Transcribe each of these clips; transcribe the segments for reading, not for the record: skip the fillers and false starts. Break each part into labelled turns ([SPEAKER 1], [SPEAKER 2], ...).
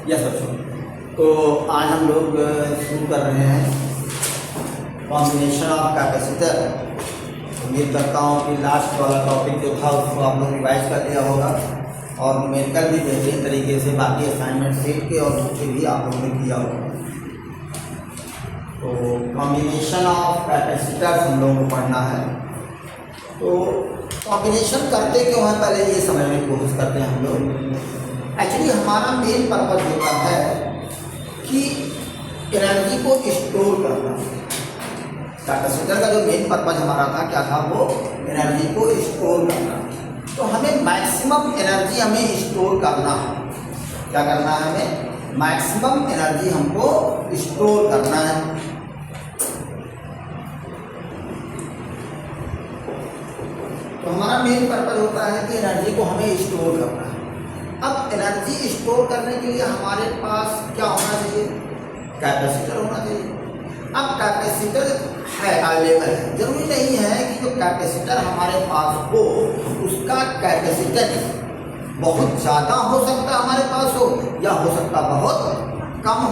[SPEAKER 1] Yes बच्चों, तो आज हम लोग शुरू कर रहे हैं कॉम्बिनेशन ऑफ कैपेसिटर। उम्मीद करता हूँ कि लास्ट वाला टॉपिक जो था उसको आप लोग रिवाइज कर लिया होगा और न्यूमेरिकल भी बेहतरीन तरीके से बाकी असाइनमेंट सेट के और दूसरे भी आप लोगों ने किया होगा। तो कॉम्बिनेशन ऑफ कैपेसिटर हम लोगों को पढ़ना है। तो कॉम्बिनेशन करते क्यों है, पहले ये समझने की कोशिश करते हैं हम लोग। एक्चुअली हमारा मेन पर्पज होता है कि एनर्जी को स्टोर करना। कैपेसिटर का जो मेन पर्पज हमारा था क्या था, वो एनर्जी को स्टोर करना। तो हमें मैक्सिमम एनर्जी हमें स्टोर करना है। क्या करना है, हमें मैक्सिमम एनर्जी हमको स्टोर करना है। तो हमारा मेन पर्पज होता है कि एनर्जी को हमें स्टोर करना है। अब एनर्जी स्टोर करने के लिए हमारे पास क्या होना चाहिए, कैपेसिटर होना चाहिए। अब कैपेसिटर है अवेलेबल है, जरूरी नहीं है कि जो कैपेसिटर हमारे पास हो उसका कैपेसिटेंस बहुत ज़्यादा हो सकता हमारे पास हो या हो सकता बहुत कम हो,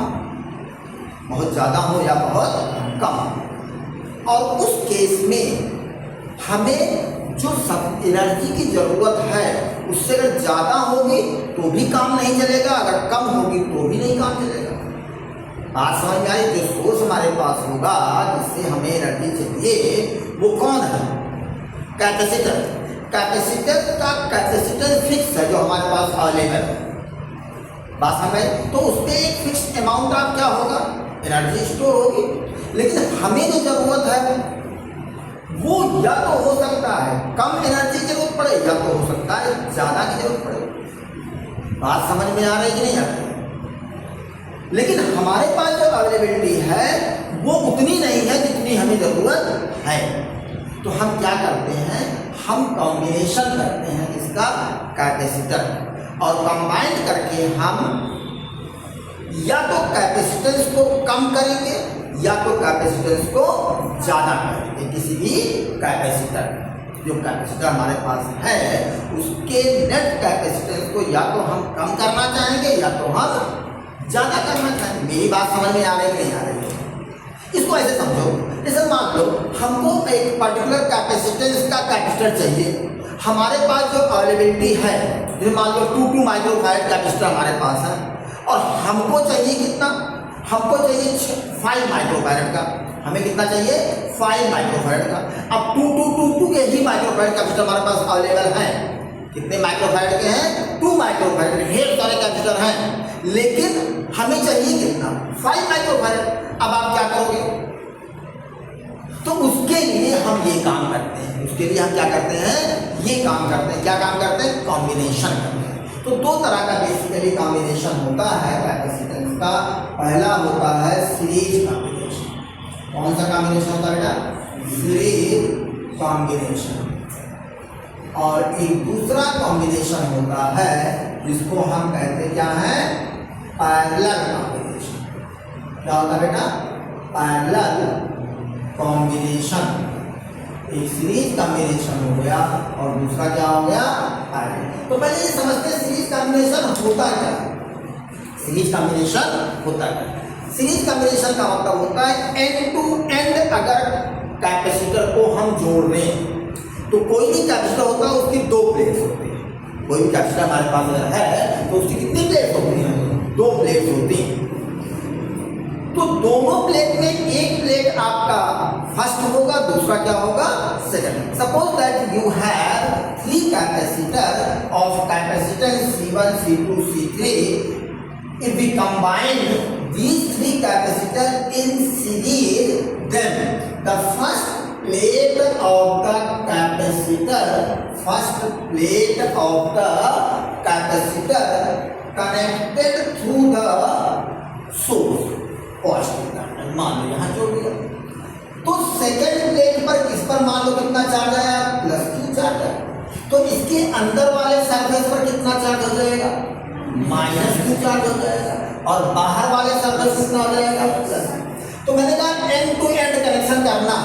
[SPEAKER 1] बहुत ज़्यादा हो या बहुत कम हो। और उस केस में हमें जो सब एनर्जी की ज़रूरत है उससे अगर ज़्यादा होगी तो भी काम नहीं चलेगा, अगर कम होगी तो भी नहीं काम चलेगा। बात समझ में आई? जो सोर्स हमारे पास होगा जिससे हमें एनर्जी चाहिए वो कौन है, कैपेसिटर। कैपेसिटर का कैपेसिटर फिक्स है जो हमारे पास अवेलेबल है। बात समझ में? तो उस पर एक फिक्स अमाउंट ऑफ क्या होगा, एनर्जी स्टोर होगी। लेकिन हमें जो ज़रूरत है वो या तो हो सकता है कम एनर्जी की जरूरत पड़े या तो हो सकता है ज़्यादा की जरूरत पड़े। बात समझ में आ रही कि नहीं आ रही? लेकिन हमारे पास जो अवेलेबिलिटी है वो उतनी नहीं है जितनी हमें ज़रूरत है। तो हम क्या करते हैं, हम कॉम्बिनेशन करते हैं इसका कैपेसिटर, और कंबाइंड करके हम या तो कैपेसिटेंस को कम करेंगे या तो कैपेसिटेंस को ज़्यादा करेंगे। किसी भी कैपेसिटर, जो कैपेसिटर हमारे पास है उसके नेट कैपेसिटेंस को या तो हम कम करना चाहेंगे या तो हम ज़्यादा करना चाहेंगे। मेरी बात समझ में आ रही है नहीं आ रही है? इसको ऐसे समझो, जैसे मान लो हमको एक पर्टिकुलर कैपेसिटेंस का कैपेसिटर चाहिए। हमारे पास जो अवेलेबिलिटी है, जैसे मान लो 2 माइक्रोफैरड कैपेसिटर हमारे पास है और हमको चाहिए कितना, हमको चाहिए 5 माइक्रोफैरड का। हमें कितना चाहिए, 5 माइक्रोफैरड का। अब 2 के ही माइक्रोफैरड कैपेसिटर हमारे पास अवेलेबल हैं। कितने माइक्रोफैरड के हैं, 2 माइक्रोफैरड, ढेर सारे कैपेसिटर हैं। लेकिन हमें चाहिए कितना, 5 माइक्रोफैरड। अब आप क्या करोगे, तो उसके लिए हम ये काम करते हैं, उसके लिए हम क्या करते हैं, ये काम करते हैं। क्या काम करते हैं, कॉम्बिनेशन करते हैं। तो 2 तरह का बेसिकली कॉम्बिनेशन होता है कैपेसिटेंस का। पहला होता है सीरीज कॉम्बिनेशन। कौन सा कॉम्बिनेशन होता है बेटा, सीरीज कॉम्बिनेशन। और एक दूसरा कॉम्बिनेशन होता है जिसको हम कहते क्या है, पैरेलल कॉम्बिनेशन। क्या होता है बेटा, पैरेलल कॉम्बिनेशन। एक सीरीज कॉम्बिनेशन हो गया और दूसरा क्या हो गया, पैरेलल। तो पहले ये समझते हैं सीरीज कॉम्बिनेशन होता क्या, सीरीज कॉम्बिनेशन होता क्या। सीरीज कॉम्बिनेशन का मतलब होता है एंड टू एंड अगर कैपेसिटर को हम जोड़ दें तो कोई भी कैपेसिटर होता है उसकी 2 प्लेट्स होती हैं। कोई भी कैपेसिटर हमारे पास अगर है तो उसकी कितनी प्लेट्स होती हैं, 2 प्लेट्स होती हैं। तो दोनों प्लेट में एक प्लेट आपका फर्स्ट होगा, दूसरा क्या होगा, second. Suppose that you have 3 capacitor of capacitance C1, C2, C3। If we combine these 3 capacitor in series, then the first plate of the capacitor, first plate of the capacitor connected through the source, positive terminal मान लो यहाँ जोड़ दिया। तो second plate पर इस पर मान लो कितना चार्ज आया, +Q चार्ज है। तो इसके अंदर वाले सरफेस पर कितना चार्ज हो जाएगा, -Q चार्ज हो जाएगा। और बाहर वाले सरफेस कितना हो जाएगा, प्लस। तो मैंने कहा एंड टू एंड कनेक्शन करना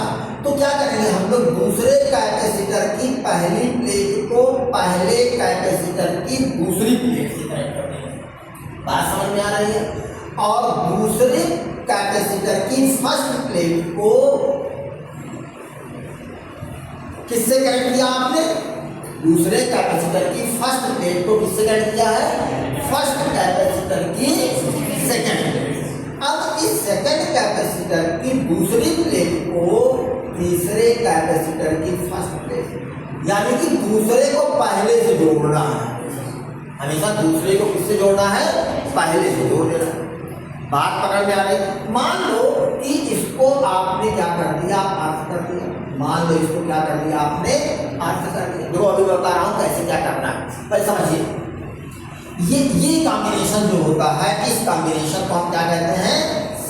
[SPEAKER 1] तो क्या करेंगे हम लोग, दूसरे कैपेसिटर की पहली प्लेट को पहले कैपेसिटर की दूसरी प्लेट से कनेक्ट कर देंगे। बात समझ में आ रही है? और दूसरे कैपेसिटर की फर्स्ट प्लेट को किससे कनेक्ट किया आपने? दूसरे कैपेसिटर की फर्स्ट प्लेट को किससे कनेक्ट किया है? फर्स्ट कैपेसिटर की सेकंड प्लेट। अब इस सेकंड कैपेसिटर की दूसरी प्लेट को तीसरे कैपेसिटर की फर्स्ट प्लेट, यानी कि दूसरे को पहले से जोड़ना है। हमेशा दूसरे को किससे जोड़ना है? पहले से जोड़ देना। बात पकड़ में आ रही? मान लो कि इसको आपने क्या कर दिया? अर्थ कर दिया। मान लो इसको क्या कर दिया आपने? अर्थ कर दिया। देखो अभी बता रहा हूं कैसे क्या करना है, पहले समझिए। ये कॉम्बिनेशन जो होता है, इस कॉम्बिनेशन को हम क्या कहते हैं?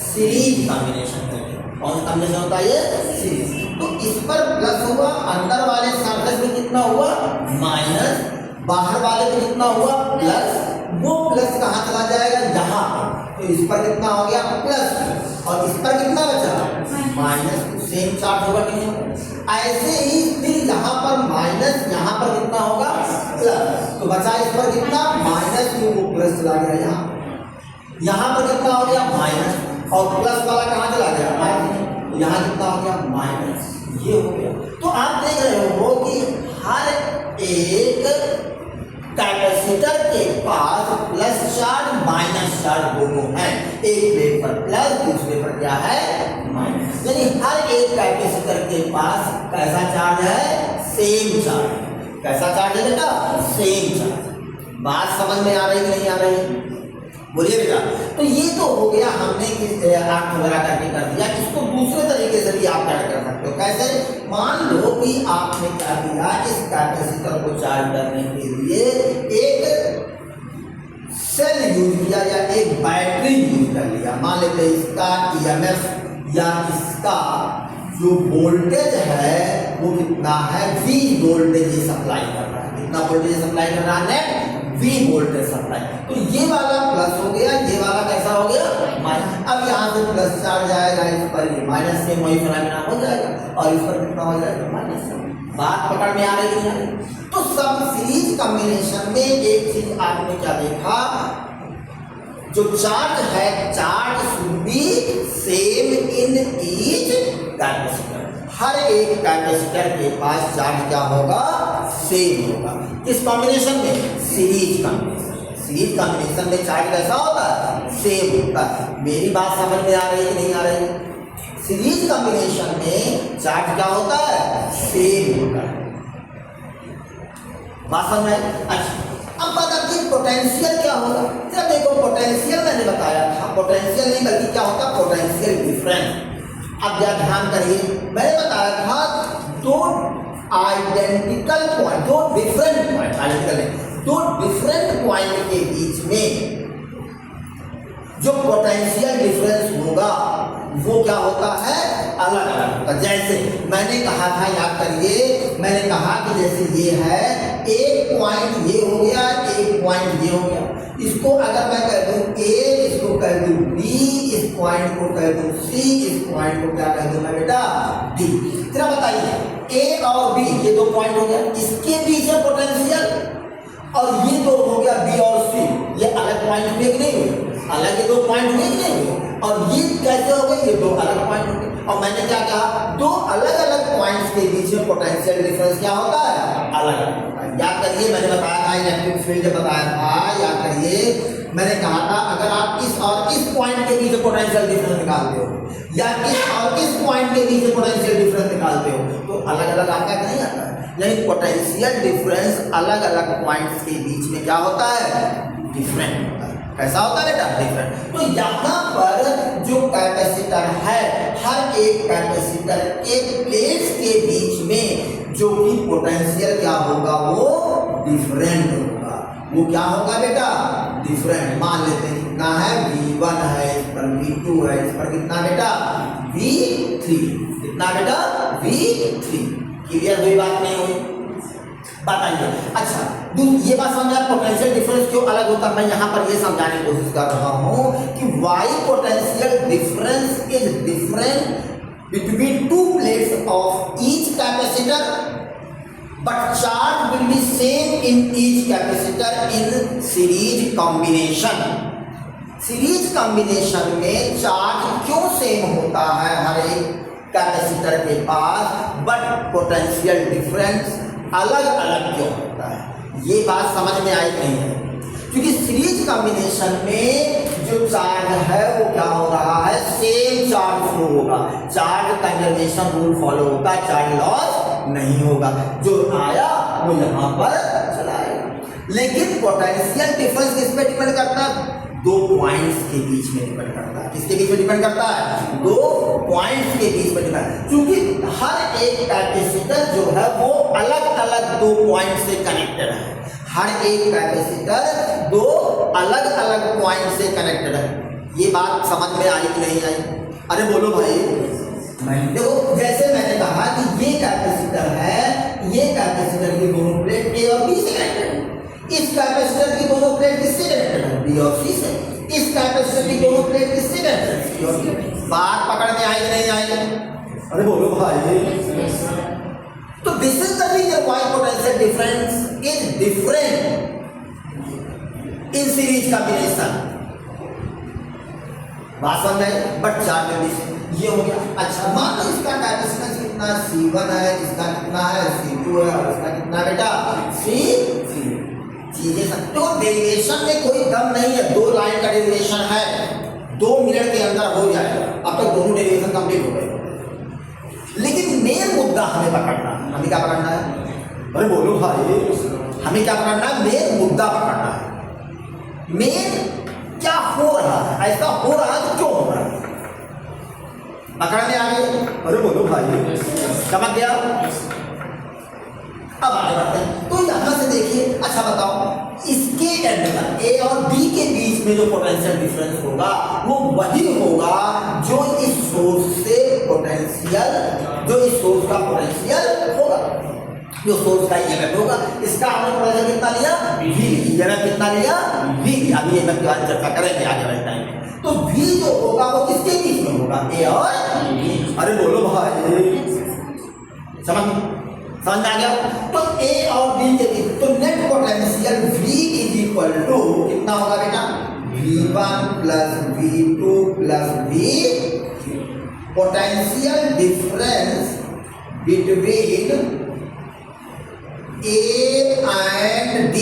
[SPEAKER 1] सीरीज कॉम्बिनेशन कहते हैं। कौन सा कॉम्बिनेशन होता है? ये सीरीज। तो इस पर प्लस हुआ, अंदर वाले सरफेस में कितना हुआ? माइनस, बाहर वाले में कितना हुआ? प्लस। वो प्लस कहाँ चला जाएगा? यहाँ पर। तो इस पर कितना हो गया? प्लस, और इस पर कितना बचा? माइनस। सेम चार्ज होगा कि नहीं? ऐसे ही फिर यहाँ पर माइनस, यहाँ पर कितना होगा? प्लस। तो बचा इस पर कितना? माइनस, क्यों वो प्लस चला गया यहाँ। यहाँ पर कितना हो गया? माइनस, और प्लस वाला कहाँ चला गया? माइनस। यहाँ कितना हो गया? माइनस। ये हो गया। तो आप देख रहे हो कि हर एक कैपेसिटर के पास प्लस चार्ज माइनस चार्ज दोनों हैं। एक प्लेट पर प्लस, दूसरे पर क्या है? माइनस। यानी हर एक कैपेसिटर के पास कैसा चार्ज है? Same charge. कैसा चार्ज है बेटा? Same charge. बात समझ में आ रही है नहीं आ रही? बोलिए बेटा। तो ये तो हो गया, हमने अर्थ वगैरह करके कर दिया। इसको दूसरे तरीके से भी आप ऐड कर सकते हो। कैसे? मान लो कि आपने क्या किया, इस कैपेसिटर को चार्ज करने के लिए एक सेल यूज किया या एक बैटरी यूज कर लिया। मान लेते हैं इसका ईएमएफ या इसका जो वोल्टेज है वो कितना है? V वोल्टेज सप्लाई कर रहा है। कितना वोल्टेज सप्लाई कर रहा है? Net V voltage supply. तो ये वाला प्लस हो गया, ये वाला कैसा हो गया? माइनस। अब यहाँ से प्लस चार्ज आएगा, इस पर ये माइनस से वही फिनोमेना हो जाएगा, और इस पर कितना हो जाएगा? माइनस। बात पकड़ में आ रही है? तो सब सीरीज कॉम्बिनेशन में एक चीज आपने क्या देखा, जो चार्ज है, charge should be same in each capacitor. हर एक कैपेसिटर के पास चार्ज क्या होगा? सेम होगा। किस कॉम्बिनेशन में? Series combination. सीरीज कॉम्बिनेशन में चार्ज कैसा होता है? सेम होता है। मेरी बात समझ में आ रही है कि नहीं आ रही? सीरीज कॉम्बिनेशन में चार्ज क्या होता है? सेम होता है। बात समझ में? अच्छा, अब बात आती है पोटेंशियल क्या होगा। जब देखो पोटेंशियल मैंने बताया था, पोटेंशियल नहीं बल्कि क्या होता? Potential difference. अब क्या ध्यान करिए, मैंने बताया था दो आइडेंटिकल पॉइंट, दो डिफरेंट पॉइंट, आइडेंटिकल नहीं, दो डिफरेंट पॉइंट के बीच में जो पोटेंशियल डिफरेंस होगा वो क्या होता है? अलग अलग होता है। जैसे मैंने कहा था, याद करिए, मैंने कहा कि जैसे ये है, एक पॉइंट ये हो गया, एक पॉइंट ये हो गया। इसको अगर मैं कह दूं A, इसको कह दूं B, इस पॉइंट को कह दूं C, इस पॉइंट को क्या कह दूं मैं बेटा? D। जरा बताइए, A और B ये दो पॉइंट हो गया, इसके बीच है पोटेंशियल, और ये दो हो गया B और C, ये अलग पॉइंट हुए कि नहीं हुए? अलग ये दो पॉइंट हुए कि नहीं हुए? और ये कैसे हो गए? ये दो अलग पॉइंट हो गए। और मैंने क्या कहा? दो अलग अलग पॉइंट्स के बीच में पोटेंशियल डिफरेंस क्या होता है? अलग अलग होता है। याद करिए, मैंने बताया था इलेक्ट्रिक फील्ड बताया था, याद करिए मैंने कहा था अगर आप इस और इस पॉइंट के बीच पोटेंशियल डिफरेंस निकालते हो, या इस और इस पॉइंट के बीच पोटेंशियल डिफरेंस निकालते हो, तो अलग अलग आता है कि नहीं आता है? यानी पोटेंशियल डिफरेंस अलग अलग पॉइंट्स के बीच में क्या होता है? डिफरेंट होता है। कैसा होता है बेटा? डिफरेंट। तो यहाँ पर जो कैपेसिटर है, हर एक कैपेसिटर के प्लेट्स के बीच में जो कि पोटेंशियल क्या होगा? वो डिफरेंट होगा। वो क्या होगा बेटा? डिफरेंट। मान लेते हैं कितना है? V1 है, इस पर V2 है, इस पर कितना बेटा? V3। कितना बेटा? V3। क्लियर हुई बात नहीं हुई? बताइए। अच्छा, ये बात समझ आप पोटेंशियल डिफरेंस क्यों अलग होता है? मैं यहाँ पर ये समझाने की कोशिश कर रहा हूँ कि why potential difference is different between two plates of each capacitor, but charge will be same in each capacitor in series combination. Series combination में चार्ज क्यों सेम होता है हर एक कैपेसिटर के पास, बट पोटेंशियल डिफरेंस अलग अलग क्यों होता है? ये बात समझ में आई नहीं है, क्योंकि सीरीज कॉम्बिनेशन में जो चार्ज है वो क्या हो रहा है, सेम चार्ज फ्लो होगा, चार्ज कंजर्वेशन रूल फॉलो होगा, चार्ज लॉस नहीं होगा, जो आया वो यहाँ पर चला आएगा। लेकिन पोटेंशियल डिफरेंस किस पे डिपेंड करता है? दो पॉइंट्स के बीच में डिपेंड करता है। किसके बीच में डिपेंड करता है? दो पॉइंट्स के बीच में डिपेंड, क्योंकि हर एक कैपेसिटर जो है वो अलग अलग दो पॉइंट से कनेक्टेड है। हर एक कैपेसिटर दो अलग अलग पॉइंट से कनेक्टेड है। ये बात समझ में आई कि नहीं आई? अरे बोलो भाई। देखो, जैसे मैंने कहा कि ये कैपेसिटर है, ये कैपेसिटर की दोनों प्लेट ए और बी से कनेक्टेड है। इस कैपेसिटर की दोनों प्लेट किससे कनेक्टेड है? बी और सी से। इस कैपेसिटर की दोनों प्लेट किससे कनेक्टेड है? सी और सी। बात पकड़ में आई कि नहीं आई? अरे बोलो भाई। तो this is the reason why potential difference is different in series combination. बात समझ आई? बट चार्ज में भी ये हो गया। अच्छा, मान लो इसका कैपेसिटेंस कितना C1 है, इसका कितना है C2 है, और इसका कितना बेटा C3। चीजें तो डेरिवेशन में कोई दम नहीं है, दो लाइन का डेरिवेशन है, 2 मिनट के अंदर हो जाएगा। अब तक दोनों डेरिवेशन कंप्लीट हो गए। लेकिन मेन मुद्दा हमें पकड़ना है। हमें क्या पकड़ना है? अरे बोलो भाई। हमें क्या पकड़ना है? मेन मुद्दा पकड़ना है। मेन क्या हो रहा है, ऐसा हो रहा है तो क्यों हो रहा है, पकड़ने आ गए? अरे बोलो भाई, समझ गया? अब आगे बढ़ते हैं। तो यहां से देखिए, अच्छा बताओ, इसके एंड पर ए और बी के बीच में जो पोटेंशियल डिफरेंस होगा वो वही होगा जो इस सोर्स से पोटेंशियल, जो इस सोर्स का पोटेंशियल होगा, जो सोर्स का ईएमएफ होगा। इसका हमने पोटेंशियल कितना लिया? V। ईएमएफ कितना लिया? V। अभी ईएमएफ के बारे में चर्चा करेंगे आगे वाले टाइम में। तो V जो होगा वो किसके बीच में होगा? ए और B। अरे बोलो भाई, समझ आ गया? तो ए और बी के बीच तो net potential V is equal to कितना होगा बेटा? V1 plus V2 plus V3। Potential difference between A and D,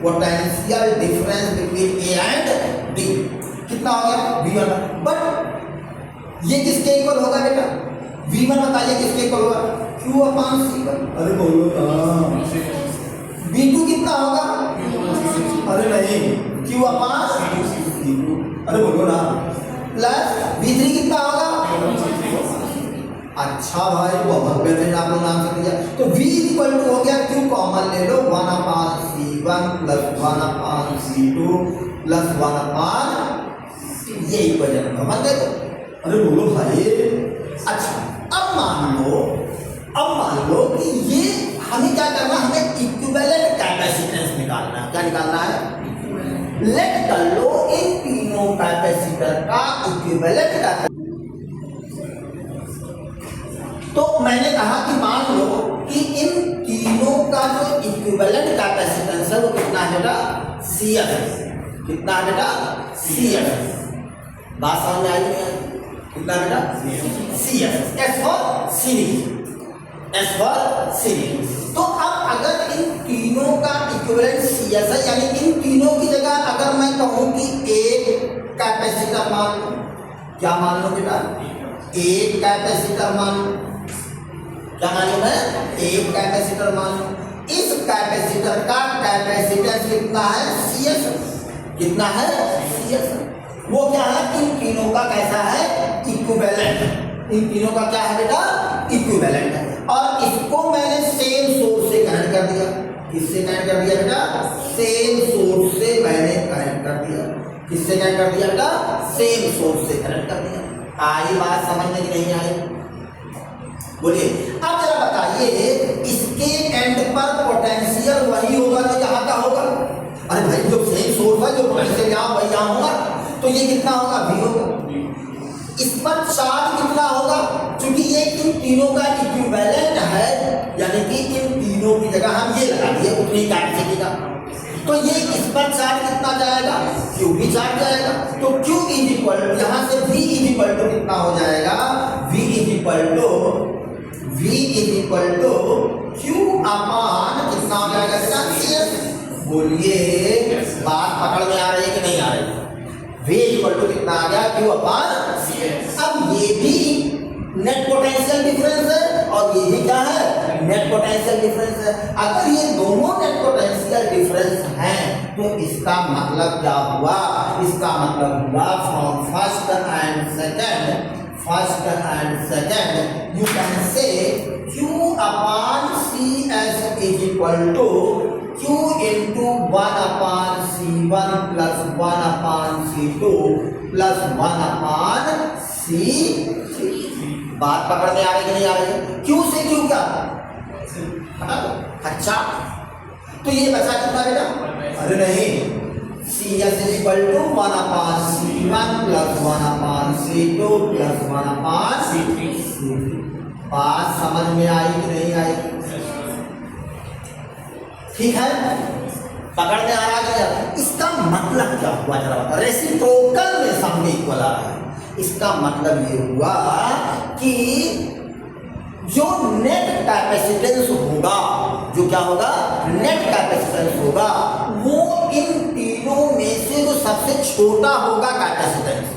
[SPEAKER 1] potential difference between A and D कितना हो गया? V1। बट ये किसके इक्वल होगा बेटा? V1 बताइए किसके इक्वल होगा? Q upon C1। अरे बोलो। V2 कितना होगा? अरे नहीं, Q अपॉन C2। अरे बोलो ना। प्लस V3 कितना होगा? अच्छा भाई, बहुत बेहतरीन आप लोग नाम से दिया। तो V इक्वल टू हो गया, Q कॉमन ले लो, 1 upon C1 plus 1 upon C2 plus 1 upon, ये इक्वेशन समझ गए? अरे बोलो भाई। अच्छा, अब मान लो कि ये हमें क्या करना है? हमें इक्विवेलेंट कैपेसिटेंस निकालना है। क्या निकालना है? लेट कर लो इन तीनों कैपेसिटर का इक्विवेलेंट कैपेसिटेंस। तो मैंने कहा कि मान लो कि इन तीनों का जो इक्विवेलेंट कैपेसिटेंस है वो कितना है बेटा? CF। कितना है बेटा? CF। बात समझ में आई नहीं आई? कितना बेटा? CF। S for series, S for series. तो अब अगर इन तीनों का इक्विवेलेंट CS है, यानी इन तीनों की जगह अगर मैं कहूं कि एक कैपेसिटर मान लो, क्या मान लो बेटा? एक कैपेसिटर मान लो। क्या मान लो मैं? एक कैपेसिटर मान लो। इस कैपेसिटर का कैपेसिटेंस कितना है? CS। कितना है? CS। वो क्या है? इन तीनों का कैसा है? इक्विवेलेंट। इन तीनों का क्या है बेटा? इक्विवेलेंट है। और इसको मैंने सेम सोर्स से कनेक्ट कर दिया। किससे कनेक्ट कर दिया बेटा? सेम सोर्स से मैंने कनेक्ट कर दिया। किससे कनेक्ट कर दिया बेटा? सेम सोर्स से कनेक्ट कर दिया। आई बात समझ में नहीं आई? बोलिए। अब जरा बताइए, इसके एंड पर पोटेंशियल वही होगा जो यहाँ का होगा? अरे भाई, जो सेम सोर्स है, जो पोटेंशियल यहाँ वही यहाँ होगा, तो ये कितना होगा? V होगा। इस पर चार्ज कितना होगा, क्योंकि ये इन तीनों का इक्विवेलेंट है, यानी कि इन तीनों की जगह हम ये लगा दिए उतनी कैपेसिटी का, तो ये इस पर चार्ज कितना जाएगा, Q भी चार्ज जाएगा। तो Q इज इक्वल टू, यहाँ से V इज इक्वल टू कितना हो जाएगा, V is equal to Q upon कितना हो जाएगा CS। बोलिए बात पकड़ में आ रही है कि नहीं आ रही। V इक्वल टू कितना आ गया, Q अपान CS। अब ये भी नेट पोटेंशियल डिफरेंस है और ये भी क्या है, नेट पोटेंशियल डिफरेंस है। अगर ये दोनों नेट पोटेंशियल डिफरेंस हैं तो इसका मतलब क्या हुआ, इसका मतलब हुआ from first and second you can say Q upon CS is equal to Q into 1 upon C1 plus 1 upon C2 plus 1 upon C3। बात पकड़ में आ रही कि नहीं आ रही है। Q से Q क्या हटा दो, अच्छा तो ये बचा कितना बेटा, अरे नहीं, CS is equal to 1 upon C1 plus 1 upon C2 plus 1 upon C3। बात समझ में आई कि नहीं आई, ठीक है, पकड़ में आ रहा है। इसका मतलब क्या हुआ जरा बता, रेसिप्रोकल में सामने इक्वल आ रहा है, इसका मतलब ये हुआ कि जो नेट कैपेसिटेंस होगा, जो क्या होगा, नेट कैपेसिटेंस होगा, वो इन तीनों में से जो सबसे छोटा होगा कैपेसिटेंस,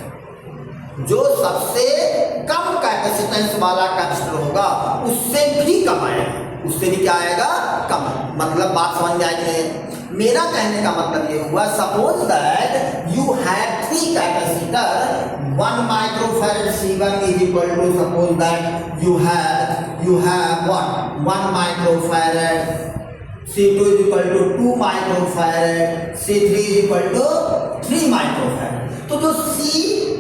[SPEAKER 1] जो सबसे कम कैपेसिटेंस वाला कैपेसिटर होगा उससे भी कम आएगा, उससे भी क्या आएगा, कम। मतलब बात समझ में आई नहीं। मेरा कहने का मतलब ये हुआ, suppose that you have 3 capacitor, 1 microfarad C1 is equal to, suppose that you have what 1 microfarad, C2 is equal to 2 microfarad, C3 is equal to 3 microfarad. तो जो C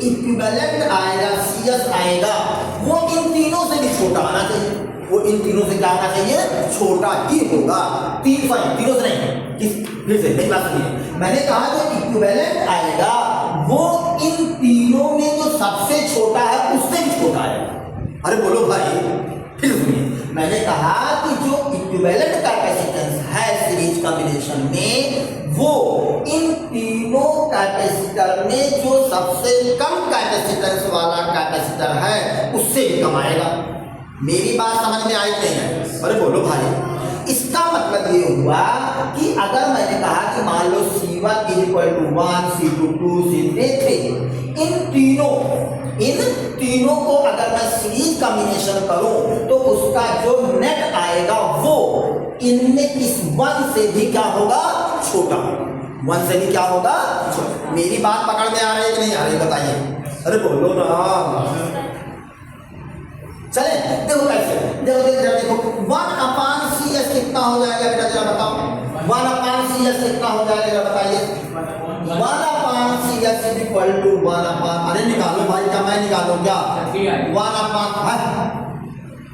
[SPEAKER 1] इक्विवेलेंट आएगा, CS आएगा, वो इन तीनों से भी छोटा आना चाहिए, वो इन तीनों से क्या होना चाहिए, छोटा ही होगा। तीनों से नहीं, फिर से मेरी बात सुनिए, मैंने कहा जो इक्विवेलेंट आएगा वो इन तीनों में जो सबसे छोटा है उससे भी छोटा है। अरे बोलो भाई, फिर सुनिए, मैंने कहा कि जो इक्विवेलेंट कैपेसिटेंस है सीरीज कॉम्बिनेशन में, वो इन तीनों कैपेसिटर में जो सबसे कम कैपेसिटेंस वाला कैपेसिटर है उससे भी कम आएगा। मेरी बात समझ में आई नहीं है, अरे बोलो भाई। इसका मतलब ये हुआ कि अगर मैंने कहा कि मान लो C1 is equal to 1, C2 2, C3 3, इन तीनों को अगर मैं सीरीज कॉम्बिनेशन करूं तो उसका जो नेट आएगा वो इनमें इस 1 से भी क्या होगा, छोटा, 1 से भी क्या होगा, छोटा। मेरी बात पकड़ में आ रही है कि नहीं आ रही, बताइए, अरे बोलो ना। चले देखो कैसे, देखो 1 अपान CS कितना हो जाएगा बेटा, जरा बताओ, 1 अपान CS कितना हो जाएगा, जरा बताइए। 1 अपान CS इज इक्वल टू 1 अपान, अरे निकालो भाई, क्या मैं निकालो क्या, 1 अपान,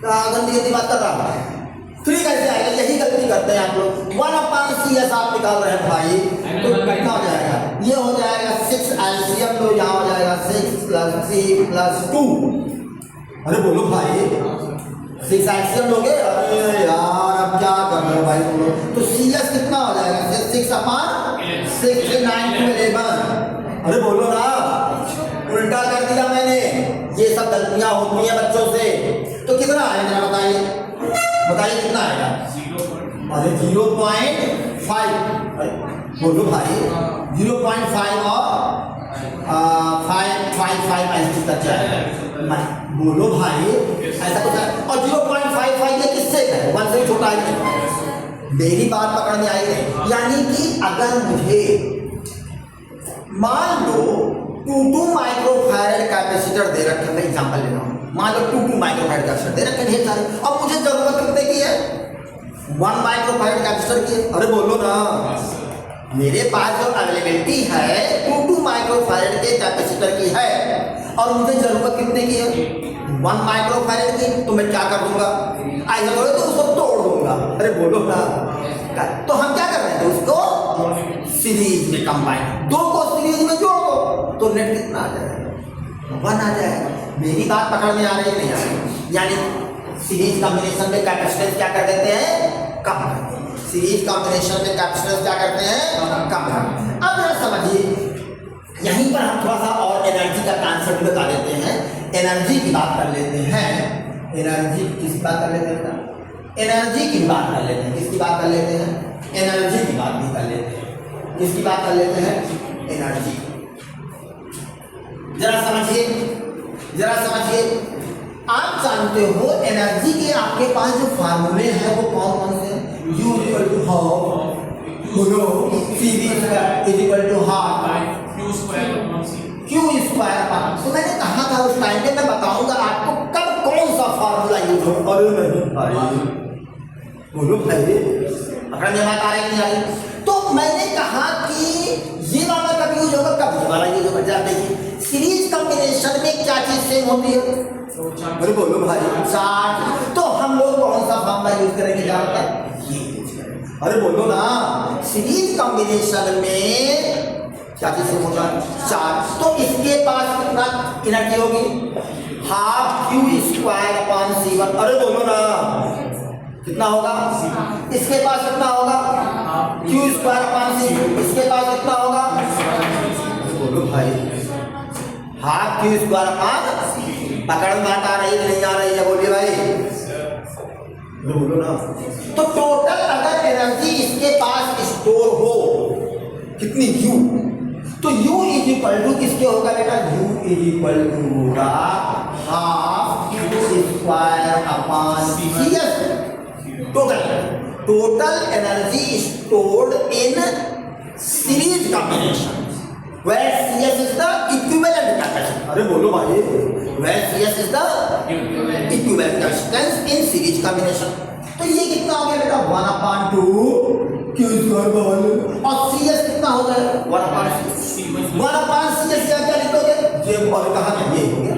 [SPEAKER 1] गंदी बात कर रहा है, 3 कैसे आएगा, यही गलती करते हैं आप लोग। 1 अपान CS आप निकाल रहे हैं भाई, तो कितना हो जाएगा, ये हो जाएगा 6 एलसीएम, तो यहाँ हो जाएगा 6 प्लस 3 प्लस 2। अरे बोलो भाई, 6 एलसीएम लोगे, अरे यार अब क्या कर रहे हो भाई तुम लोग। तो CS कितना हो जाएगा, 6 अपान 6 से 9 to 11। अरे बोलो ना, उल्टा कर दिया मैंने, ये सब गलतियां होती हैं बच्चों से। तो कितना आएगा बताइए, बताइए कितना आएगा, अरे 0.5, बोलो भाई 0.5 और 5 ऐसे तक जाएगा, बोलो भाई ऐसा कुछ है। और 0.55 ये किससे है, 1 से छोटा है। मेरी बात पकड़ में आई है, यानी कि अगर मुझे मान लो 2 माइक्रोफैरड कैपेसिटर दे रखे, मैं एग्जांपल ले रहा हूँ, मान लो 2 माइक्रोफैरड कैपेसिटर दे रखे ढेर सारे, अब मुझे जरूरत कितने की है, 1 माइक्रोफैरड कैपेसिटर की। अरे बोलो ना, मेरे पास जो अवेलेबिलिटी है 2 माइक्रोफैरड के कैपेसिटर की है और मुझे जरूरत कितने की है, 1 माइक्रोफैरड की। तो मैं क्या कर दूंगा, ऐसा बोले तो उसको तोड़ दूंगा। अरे बोलो ना, तो हम क्या कर रहे हैं, उसको सीरीज में कंबाइन, 2 को सीरीज में जोड़ दो तो नेट कितना आ जाएगा, 1 आ जाएगा। मेरी बात पकड़ में आ रही है नहीं आ रही? यानी सीरीज कॉम्बिनेशन में कैपेसिटेंस क्या कर देते हैं, कम कर देते हैं। सीरीज कॉम्बिनेशन में कैपेसिटेंस क्या करते हैं, कम कर देते हैं। अब जरा समझिए, यहीं पर हम थोड़ा सा और एनर्जी का कॉन्सेप्ट बता देते हैं। एनर्जी की बात कर लेते हैं। एनर्जी किसकी बात कर लेते हैं, एनर्जी की बात कर लेते हैं। किसकी बात कर लेते हैं, एनर्जी की बात भी कर लेते हैं। किसकी बात कर लेते हैं, एनर्जी। जरा समझिए, जरा समझिए। आप जानते हो एनर्जी के आपके पास जो फार्मूले हैं वो कौन कौन से हैं? U इक्वल टू हाफ बोलो CV is equal to half Q square upon. तो मैंने कहा था उस टाइम पे मैं बताऊंगा आपको कब कौन सा फार्मूला यूज हो। अरे नहीं भाई बोलो भाई, पकड़ में बात आ रही नहीं आ रही? तो मैंने कहा कि ये वाला कब यूज होगा, कब ये वाला यूज होगा। जरा देखिए सीरीज कॉम्बिनेशन में क्या चीज सेम होती है, अरे बोलो भाई चार्ज। तो हम लोग कौन सा फार्मूला यूज करेंगे, जानकर ये यूज करेंगे। अरे बोलो ना, सीरीज कॉम्बिनेशन में क्या चीज सेम होगा, चार्ज। तो इसके पास कितना एनर्जी होगी, half Q square upon C1। अरे बोलो ना कितना होगा, इसके पास कितना होगा, Q स्क्वायर अपॉन C2। इसके पास कितना होगा, बोलो भाई हाफ Q स्क्वायर अपॉन। पकड़ में बात आ रही है नहीं आ रही है, बोलिए भाई बोलो ना। तो टोटल अगर एनर्जी इसके पास स्टोर हो कितनी U, तो U इज इक्वल टू किसके होगा बेटा, U इज इक्वल टू होगा half Q square upon CS। Total energy stored in series combination where CS is the equivalent capacitance। अरे बोलो भाई, where CS is the equivalent capacitance in series combination। तो ये कितना हो गया बेटा, 1/2 Q स्क्वायर बराबर, और CS कितना हो गया 1/C। 1/CS क्या लिखोगे, ये और कहा ना ये हो गया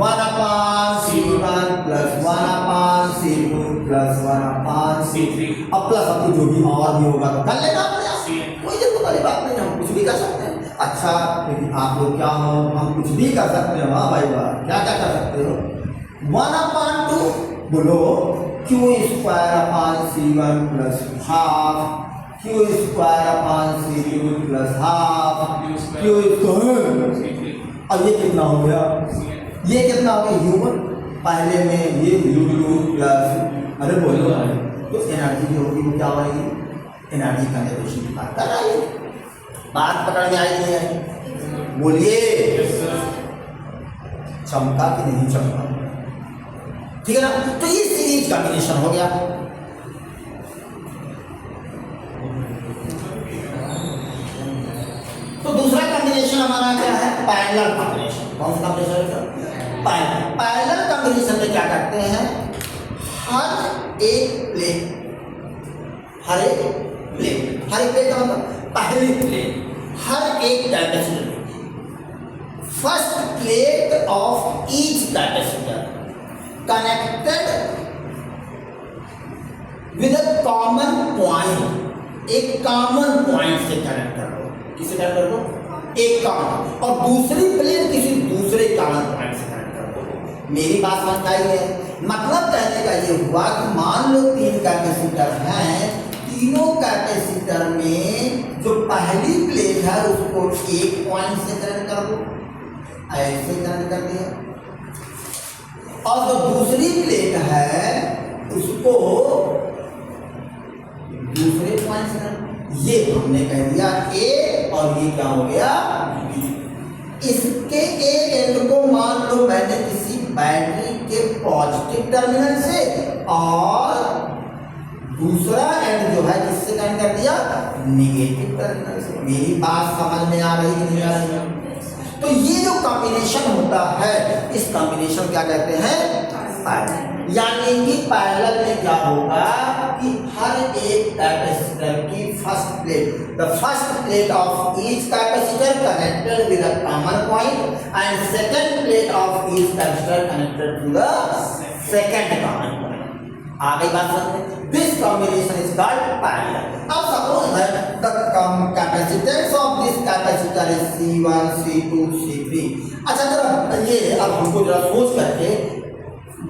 [SPEAKER 1] 1/C1 plus 1/C2 plus 1/C3। अब प्लस आपको जो भी और भी होगा तो कर लेना अपने आप, कोई दिक्कत वाली बात नहीं, हम कुछ भी कर सकते हैं। अच्छा लेकिन आप लोग क्या हो, हम कुछ भी कर सकते हो। हाँ भाई वाह, क्या क्या कर सकते हो, 1/2 बोलो Q square upon C1 plus half Q square upon C2 plus half Q square. अब ये कितना हो गया, ये कितना हो गया U1, पहले में ये U2 प्लस, अरे बोलो तो एनर्जी जो होगी वो क्या होगी, एनर्जी कंजर्वेशन की बात कर रहा है। बात पकड़ में आई नहीं है, बोलिए चमका कि नहीं चमका, ठीक है ना। तो ये सीरीज कॉम्बिनेशन हो गया। तो दूसरा कॉम्बिनेशन हमारा क्या है, पैरेलल कॉम्बिनेशन। कौन सा कॉम्बिनेशन, पैरेलल कॉम्बिनेशन में क्या करते हैं, हर एक प्लेट का मतलब पहली प्लेट, हर एक capacitor, first plate of each capacitor connected with a common point, एक कॉमन पॉइंट से कनेक्ट कर दो। किसे कनेक्ट कर दो, एक कॉमन, और दूसरी प्लेट किसी दूसरे कॉमन पॉइंट से कनेक्ट कर दो। मेरी बात समझ आई है, मतलब कहने का ये हुआ कि मान लो 3 कैपेसिटर हैं, तीनों कैपेसिटर में जो पहली प्लेट है उसको एक पॉइंट से कनेक्ट कर दो, ऐसे कनेक्ट कर दिया, और जो दूसरी प्लेट है उसको दूसरे पॉइंट से कनेक्ट। ये हमने कह दिया ए, और ये क्या हो गया बी। इसके एक एंड को मान लो मैंने किसी बैटरी के पॉजिटिव टर्मिनल से, और दूसरा एंड जो है किससे कनेक्ट कर दिया, नेगेटिव टर्मिनल से। मेरी बात समझ में आ रही कि नहीं आ रही? तो ये जो कॉम्बिनेशन होता है, इस कॉम्बिनेशन क्या कहते हैं, पैरेलल। यानी कि पैरेलल में क्या होगा कि हर एक कैपेसिटर की first plate, the first plate of each capacitor connected with a common point, and second plate of each capacitor connected to the second common point. आ गई बात समझ में? This combination is called parallel. अब suppose that the capacitance of this capacitor is C1 C2 C3। अच्छा जरा ये अब हमको जरा सोच करके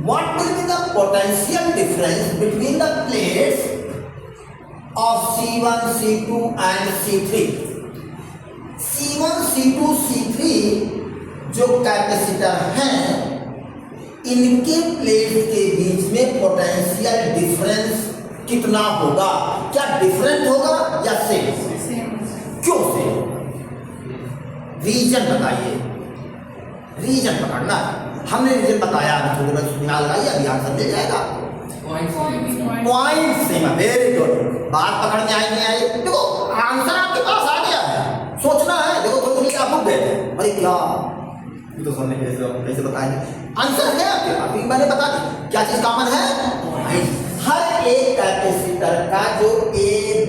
[SPEAKER 1] what will be the potential difference between the plates of C1 C2 and C3। C1 C2 C3 जो कैपेसिटर हैं इनके प्लेट के बीच में पोटेंशियल डिफरेंस कितना होगा? क्या डिफरेंट होगा या सेम? क्यों सेम? रीजन बताइए, रीजन पकड़ना। हमने रीजन बताया थोड़ी बहुत बिना लगाइए, अभी आंसर मिल जाएगा। पॉइंट सेम है, वेरी गुड। बात पकड़ में आई नहीं आई? देखो आंसर आपके पास आ गया है, सोचना है। देखो थोड़ी आप भूल गए, अरे क्या ये तो हमने कैसे बताएंगे? आंसर है आपके पास, मैंने बता दी। क्या चीज कॉमन है? हर एक कैपेसिटर का जो ए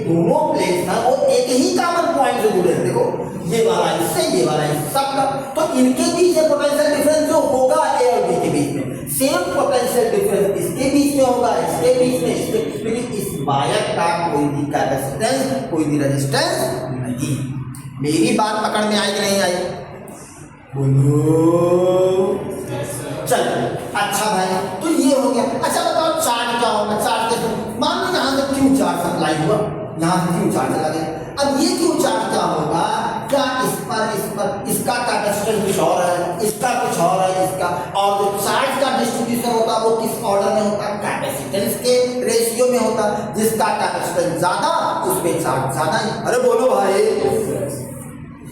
[SPEAKER 1] दोनों प्लेट्स है वो एक ही कॉमन पॉइंट से जुड़े हैं। देखो ये वाला इससे, ये वाला इससे, सबका। तो इनके बीच में पोटेंशियल डिफरेंस जो होगा ए और बी के बीच में, सेम पोटेंशियल डिफरेंस इसके बीच में होगा, इसके बीच में, इसके। लेकिन इस वायर का कोई भी कैपेसिटेंस, कोई भी रेजिस्टेंस नहीं। मेरी बात पकड़ में आई कि नहीं आई? बोलो। चलो अच्छा भाई, तो ये हो गया। अच्छा बताओ चार्ज क्या होगा? चार्ज कैसे? मान लो यहाँ से क्यू चार्ज सप्लाई हुआ, यहाँ से क्यू चार्ज चला गया। अब ये क्यू चार्ज क्या होगा? क्या इस पर इसका कैपेसिटेंस कुछ और है, इसका कुछ और है, इसका। और जो चार्ज का डिस्ट्रीब्यूशन होता है वो किस ऑर्डर में होता है? कैपेसिटेंस के रेशियो में होता है। जिसका कैपेसिटेंस ज्यादा उस पे चार्ज ज्यादा ही। अरे बोलो भाई।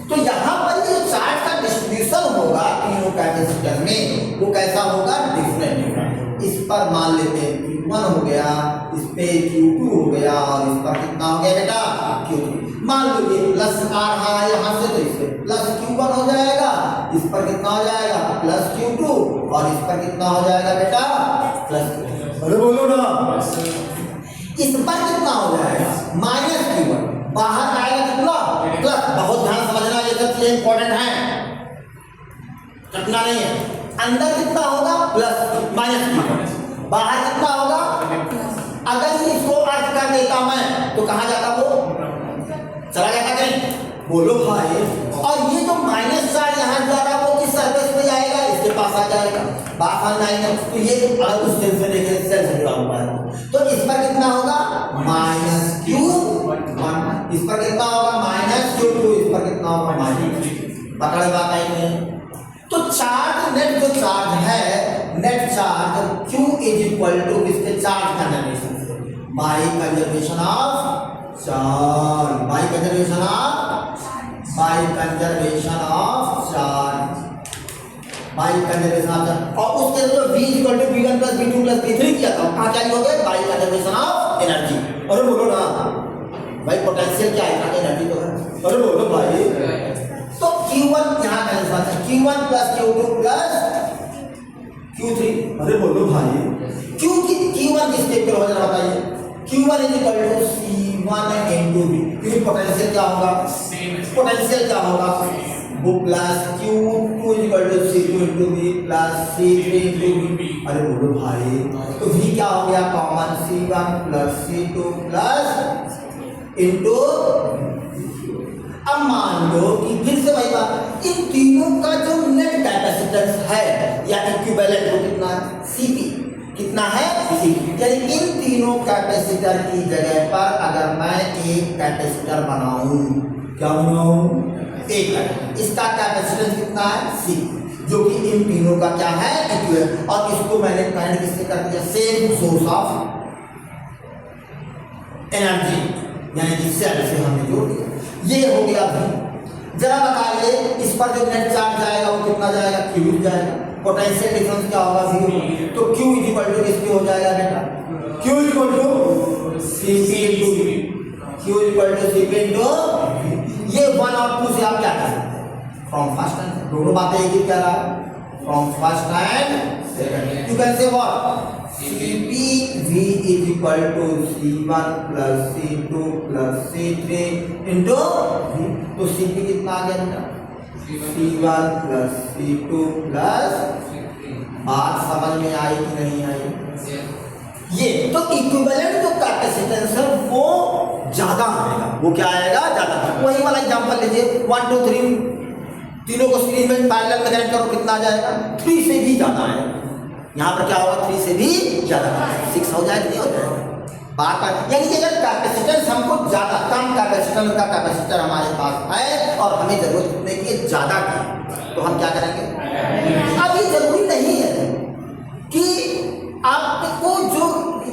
[SPEAKER 1] तो यहाँ पर जो चार्ज का डिस्ट्रीब्यूशन होगा तीनों कैपेसिटर में वो कैसा होगा? डिफरेंट। इस पर मान लेते हैं Q1 हो गया, इस पे Q2 हो गया, और इस पर कितना हो गया बेटा? Q3। मान लो ये प्लस आ रहा है यहाँ से, तो इस पे प्लस Q1 हो जाएगा, इस पर कितना हो जाएगा? प्लस Q2, और इस पर कितना हो जाएगा बेटा? Plus Q3। अरे बोलो ना। इस पर कितना हो जाएगा? Minus Q1। बाहर आएगा कितना? प्लस। बहुत ध्यान समझना, ये सब चीजें इंपॉर्टेंट है, कटना नहीं है। अंदर कितना होगा? प्लस माइनस Q1, बाहर कितना होगा? अगर इसको अर्थ कर देता मैं तो कहाँ जाता? वो चला जाता कहीं? बोलो भाई। और ये जो माइनस चार्ज यहाँ जा रहा है वो किस सरफेस पे जाएगा? इसके पास आ जाएगा। बात समझ आएगा? तो ये अगर उस सेल से देखे, सेल से जुड़ा हुआ है, तो इस पर कितना होगा? Minus Q1। इस पर कितना होगा? Minus Q2। इस पर कितना होगा? माइनस। पकड़ बात आई नहीं? तो चार्ज, नेट जो चार्ज है, net charge Q is equal to किसके? चार्ज कंजर्वेशन से, by conservation of charge, by conservation of charge, by conservation of charge. और उसके जो V equal to V1 plus V2 plus V3 किया था, कहाँ क्या लिखोगे? By conservation of energy. अरे बोलो ना भाई, पोटेंशियल क्या है? एनर्जी तो है। अरे बोलो भाई। तो Q1 यहाँ का आंसर है Q1 plus Q2 plus Q3। अरे बोलो भाई। Q1 किस टाइप का होगा जरा बताइए? Q1 is equal to C1 into V। क्योंकि पोटेंशियल क्या होगा? पोटेंशियल क्या होगा? वो plus Q2 is equal to C2 into V plus C3 into V। अरे बोलो भाई। तो V क्या हो गया? Common C1 plus C2 plus into. अब मान लो कि फिर से वही बात, इन तीनों का जो नेट कैपेसिटेंस है या इक्विवेलेंट वो कितना है? Cp। कितना है? Cp। यानी इन तीनों कैपेसिटर की जगह पर अगर मैं एक कैपेसिटर बनाऊं, क्या बनाऊं? एक। इसका कैपेसिटेंस कितना है? Cp, जो कि इन तीनों का क्या है? इक्विवेलेंट। और इसको मैंने कनेक्ट किससे कर दिया? सेम सोर्स ऑफ एनर्जी, यानी कि सेल से हमने जोड़ दिया। ये हो गया भी। जरा बताइए इस पर जो नेट चार्ज जाएगा वो कितना जाएगा? Q जाएगा। पोटेंशियल डिफरेंस क्या होगा? 0। तो Q इज इक्वल टू किसके हो जाएगा बेटा? Q is equal to Cp into V। Q is equal to Cp into V। ये 1 और 2 से आप क्या कर सकते हैं? फ्रॉम फर्स्ट एंड, दोनों बातें एक ही कह रहा है, from first and second. You can से what? Cp V is equal to C1 plus C2 plus C3 into V। तो Cp कितना आ गया बेटा? C1 plus C2 plus। बात समझ में आई कि नहीं आई? ये तो इक्विवेलेंट जो कैपेसिटेंस है वो ज्यादा आएगा। वो क्या आएगा? ज्यादा। वही वाला एग्जांपल लीजिए 1 2 3 तीनों को सीरीज में पैरेलल में कनेक्ट करो, कितना आ जाएगा? 3 से भी ज्यादा है। यहाँ पर क्या होगा? 3 से भी ज्यादा, 6 हो जाएगा, नहीं हो जाएगा? बात यानी कि अगर कैपेसिटेंस हमको ज्यादा, कम कैपेसिटेंस का कैपेसिटर हमारे पास है और हमें जरूरत होने की ज्यादा की, तो हम क्या करेंगे? अब ये जरूरी नहीं है कि आपको जो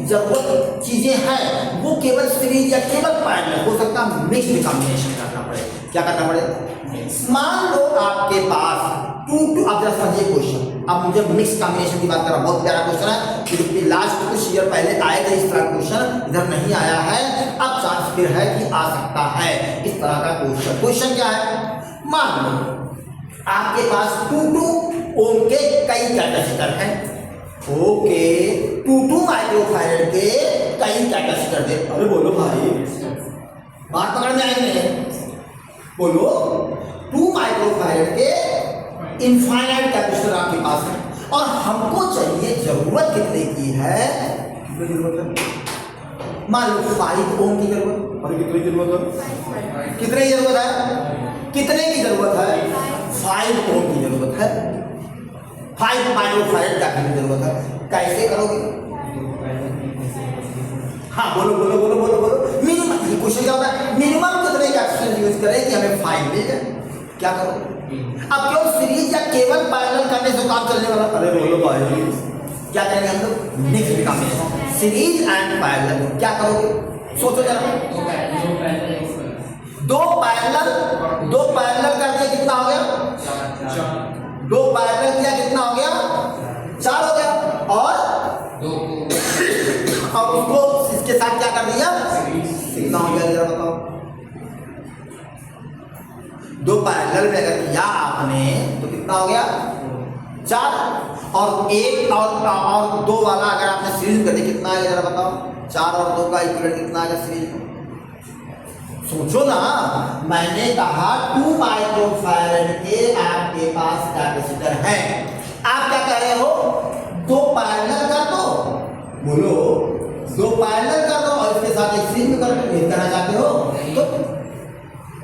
[SPEAKER 1] जरूरत चीजें हैं वो केवल सीरीज या केवल पैरेलल, हो सकता है मिक्स्ड कॉम्बिनेशन करना पड़े। क्या करना पड़े? मान लो आपके पास 2 2, अब जरा समझिए क्वेश्चन। अब मुझे मिक्स कॉम्बिनेशन की बात कर रहा हूं, बहुत प्यारा क्वेश्चन है, क्योंकि लास्ट कुछ ईयर पहले आए थे इस तरह का क्वेश्चन, इधर नहीं आया है, अब चांस फिर है कि आ सकता है इस तरह का क्वेश्चन। क्वेश्चन क्या है? मान लो आपके पास 2 2 ओम के कई कैपेसिटर हैं। ओके, 2 2 माइक्रोफैरड के कई कैपेसिटर दे। अरे बोलो भाई, बात पकड़ में आई नहीं? बोलो, 2 माइक्रोफैरड के इनफाइनाइट कैपेसिटर आपके पास है और हमको चाहिए, जरूरत कितने की है? कितनी जरूरत है? मान लो 5 ओम की जरूरत। और कितनी जरूरत है? कितनी जरूरत है? कितने की जरूरत है? 5 ओम की जरूरत है। 5 माइक्रोफैरड की जरूरत है। कैसे करोगे? हाँ बोलो बोलो बोलो बोलो बोलो। मिनिमम, ये क्वेश्चन क्या होता है? मिनिमम कितने कैपेसिटर यूज करें कि हमें 5 मिल जाए? क्या करो? अब क्यों सीरीज या केवल पैरेलल करने से काम चलने वाला? अरे बोलो भाई, क्या करेंगे हम लोग? Mixed combination, series and parallel. क्या करोगे? सोचो जरा। 2 पैरेलल कर दिया, कितना हो गया? 2 पैरेलल किया, कितना हो गया? 4 हो गया। और उसको इसके साथ क्या कर दिया? कितना हो गया जरा बताओ? 2 पैरेलल में अगर किया आपने तो कितना हो गया? 4। और 1 और 2 वाला अगर आपने सीरीज कर दी, कितना आएगा जरा बताओ? 4 और 2 का इक्विवेलेंट कितना आएगा सीरीज में? सोचो ना, मैंने कहा 2 माइक्रोफैरड के आपके पास कैपेसिटर है। आप क्या कह रहे हो? 2 पैरेलल कर दो। बोलो, 2 पैरेलल कर दो और इसके साथ एक सीरीज में कर दो। ये करना चाहते हो तो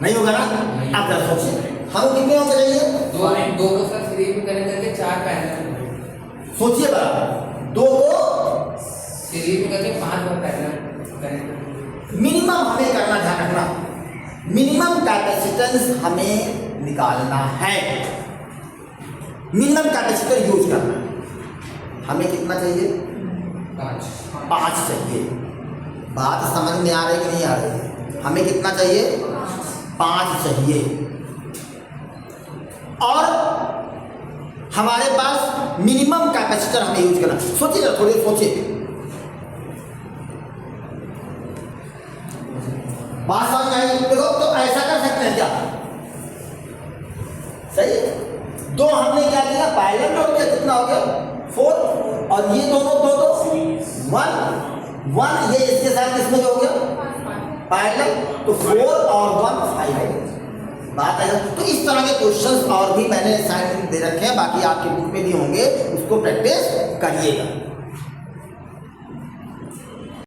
[SPEAKER 1] नहीं होगा ना? आप जरा सोचिए, हम कितने होने चाहिए?
[SPEAKER 2] 2 को सर सीरीज में कनेक्ट करके 4 पैरेलल।
[SPEAKER 1] सोचिए बराबर, 2 को
[SPEAKER 2] सीरीज में करके 5 बार पैरेलल कनेक्ट।
[SPEAKER 1] मिनिमम हमें करना, ध्यान रखना, मिनिमम कैपेसिटेंस हमें निकालना है। मिनिमम कैपेसिटर यूज करना है। हमें कितना चाहिए? 5 चाहिए। बात समझ में आ रही कि नहीं आ रही? हमें कितना चाहिए? 5 चाहिए। और हमारे पास मिनिमम कैपेसिटर हमें यूज करना। सोचिए जरा, थोड़ी सोचिए, बात समझ में आई? देखो, तो ऐसा कर सकते हैं क्या? सही, 2 हमने क्या किया? पैरेलल जोड़ दिया, कितना हो गया? 4। और ये दोनों 2 1 ये इसके साथ किसमें जो हो गया? पैरेलल। तो 4 और 1 5 बात है। तो इस तरह के क्वेश्चंस और भी मैंने असाइनमेंट दे रखे हैं, बाकी आपके बुक में भी होंगे, उसको प्रैक्टिस करिएगा।